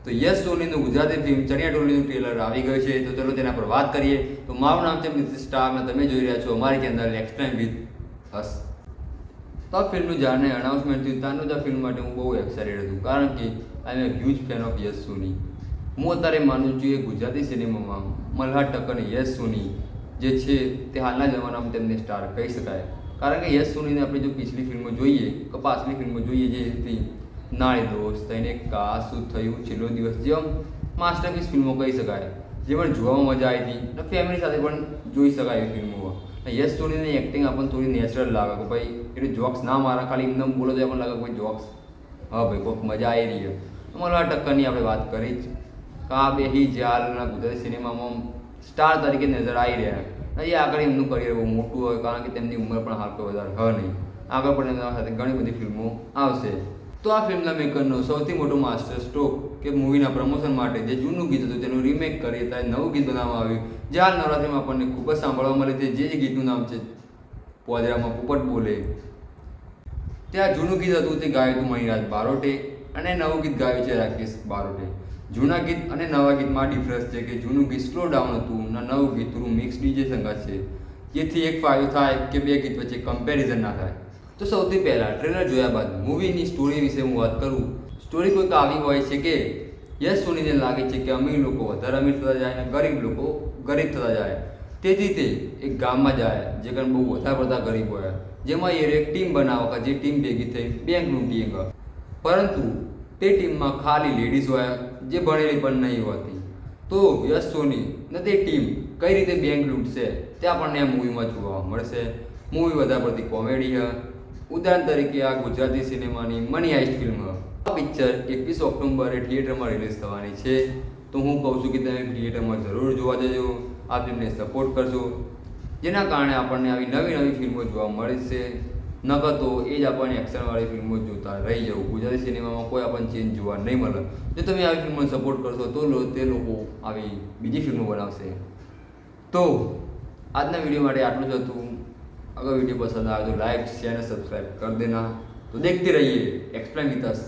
તો યશ સોનીનું ગુજરાતી ફિલ્મ ચણિયા ચોલીનું ટ્રેલર આવી ગયું છે, તો ચલો તેના પર વાત કરીએ. તો મારું નામ છે નીતિશ સ્ટાર અને તમે જોઈ રહ્યા છો અમારી ચેનલ એક્સપ્લેન વિથ અસ. તો આ ફિલ્મનું જાણે અનાઉન્સમેન્ટ થયું ત્યારનું આ ફિલ્મ માટે હું બહુ એક્સાઇટેડ હતું, કારણ કે આઈ એમ એ હ્યુજ ફેન ઓફ યશ સોની. હું અત્યારે માનું છું કે ગુજરાતી સિનેમામાં મલ્હાર ઠક્કર અને યશ સોની જે છે તે હાલના જમાનામાં તેમને સ્ટાર કહી શકાય. કારણ કે યશ સોનીને આપણે જો પિછલી ફિલ્મો જોઈએ કે પાછલી ફિલ્મો જોઈએ, જે હતી નાળી દોસ્ત, એને કા શું થયું, છેલ્લો દિવસ, જેવા માસ્ટરપીસ ફિલ્મો કહી શકાય, જે પણ જોવામાં મજા આવી હતી અને ફેમિલી સાથે પણ જોઈ શકાય એ ફિલ્મોમાં. યશ સોનીની એક્ટિંગ આપણને થોડી નેચરલ લાગે કે ભાઈ એટલે જોક્સ ના મારા ખાલી એમને બોલો તો પણ લાગે કે ભાઈ જોક્સ હા ભાઈ કોઈક મજા આવી રહી છે. મલ્હાર ઠક્કરની આપણે વાત કરી જ કે આ બે જે હાલના ગુજરાતી સિનેમામાં સ્ટાર તરીકે નજર આવી રહ્યા. એ આગળ એમનું કરિયર બહુ મોટું હોય, કારણ કે તેમની ઉંમર પણ હાલ કોઈ વધારે હોય નહીં. આગળ પણ એમના સાથે ઘણી બધી ફિલ્મો આવશે. તો આ ફિલ્મના મેકરનો સૌથી મોટો માસ્ટર સ્ટ્રોક કે મૂવીના પ્રમોશન માટે જે જૂનું ગીત હતું તેનું રિમેક કરી ત્યારે નવું ગીત બનાવવામાં આવ્યું, જે હાલ નવરાત્રિમાં આપણને ખૂબ જ સાંભળવા મળે છે. જે ગીતનું નામ છે પોદરામાં પોપટ બોલે. ત્યાં જૂનું ગીત હતું તે ગાયું હતું મણિરાજ બારોટે અને નવું ગીત ગાયું છે રાકેશ બારોટે. જૂના ગીત અને નવા ગીતમાં ડિફરન્સ છે કે જૂનું ગીત સ્લો ડાઉન હતું અને નવું ગીત થોડું મિક્સ ડીજે સંગત છે, જેથી એક ફાયદો થાય કે બે ગીત વચ્ચે કમ્પેરિઝન ના થાય. તો સૌથી પહેલાં ટ્રેલર જોયા બાદ મૂવીની સ્ટોરી વિશે હું વાત કરું. સ્ટોરી કોઈક આવી હોય છે કે યશ સોનીને લાગે છે કે અમીર લોકો વધારે અમીર થતા જાય અને ગરીબ લોકો ગરીબ થતા જાય. તેથી તે એક ગામમાં જાય જે કારણ બહુ વધારે પડતા ગરીબ હોય, જેમાં એ એક ટીમ બનાવો કે જે ટીમ ભેગી થઈ બેંક લૂંટીએ. પરંતુ તે ટીમમાં ખાલી લેડીઝ હોય જે ભણેલી પણ નહીં હોતી. તો યશ સોની ને તે ટીમ કઈ રીતે બેંક લૂંટશે તે આપણને આ મૂવીમાં જોવા મળશે. મૂવી વધારે પડતી કોમેડી છે. ઉદાહરણ તરીકે આ ગુજરાતી સિનેમાની મની હાઇસ્ટ ફિલ્મ. આ પિક્ચર 21 ઓક્ટોબરે થિયેટરમાં રિલીઝ થવાની છે. તો હું કહું છું કે તમે થિયેટરમાં જરૂર જોવા જજો, આ ફિલ્મને સપોર્ટ કરજો, જેના કારણે આપણને આવી નવી નવી ફિલ્મો જોવા મળશે. નકર તો એ જ આપણને એક્શનવાળી ફિલ્મો જોતા રહી જવું. ગુજરાતી સિનેમામાં કોઈ આપણને ચેન્જ જોવા નહીં મળે. જો તમે આવી ફિલ્મોને સપોર્ટ કરશો તો તે લોકો આવી બીજી ફિલ્મો બનાવશે. તો આજના વિડીયો માટે આટલું જ હતું. अगर वीडियो पसंद आए तो लाइक शेयर सब्सक्राइब कर देना. तो देखते रहिए एक्सप्लेन विथ अस.